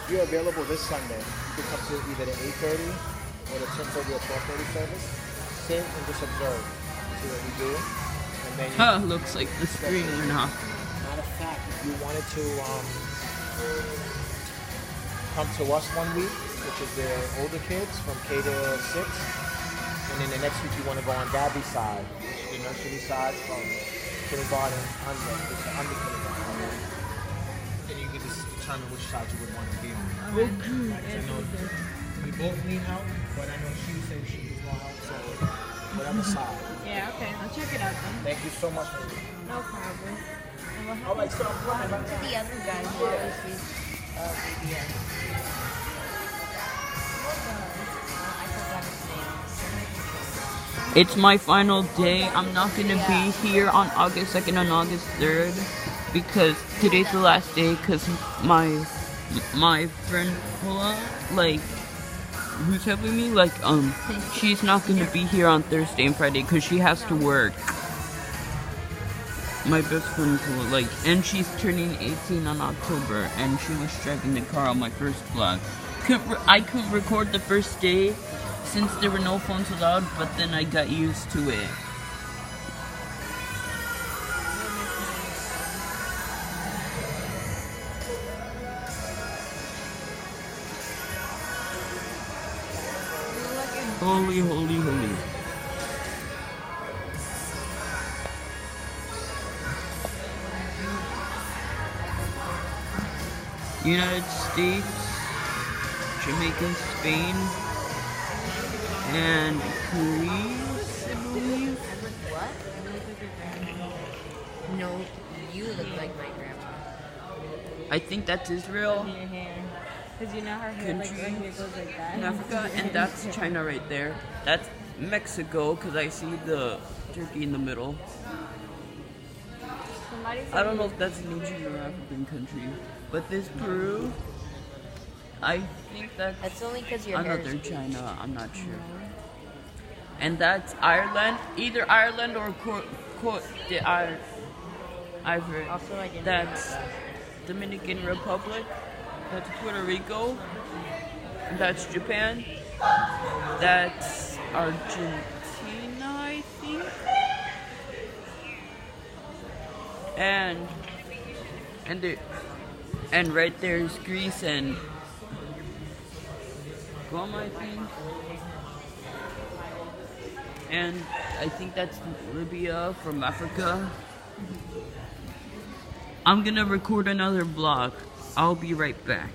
you're available this Sunday, you can come to either the 8:30 or the 10:30 or 12:30 service. Sit and just observe. See what we do. And then looks like the screen went off. matter of fact, if you wanted to come to us one week, which is the older kids from K to 6, and then the next week you want to go on Gabby's side, the nursery side from kindergarten under, it's the under kindergarten. Then you can just determine which side you would want to be on. Okay. I know we both need help, but I know she said she needs more help, so whatever side. Yeah, okay. I'll check it out then. Thank you so much. No problem. All right, so I'm To the other guy who always sees VBS. I forgot his name. It's my final day. I'm not gonna be here on August 2nd and August 3rd because today's the last day. Cause my friend Paula, like, who's helping me, like, she's not gonna be here on Thursday and Friday because she has to work. My best friend Paula, like, and she's turning 18 on October, and she was driving the car on my first vlog. I couldn't record the first day since there were no phones allowed, but then I got used to it. Holy, holy, holy. United States, Jamaica, Spain, and Greece, I believe. What? You look like your grandma. No, you look like my grandma. I think that's Israel, Your hair. Because you know her hair like right here goes like that. in Africa, and that's China right there. That's Mexico, because I see the turkey in the middle. I don't know if that's an Asian or African country, but this Peru, I think That's only because your hair another is China, I'm not sure. And that's Ireland, either Ireland or Cote d'Ivoire. Also, I didn't That's Dominican Republic, that's Puerto Rico, that's Japan, that's Argentina, I think. And right there is Greece and Guam, I think. And I think that's Libya from Africa. I'm gonna record another vlog. I'll be right back.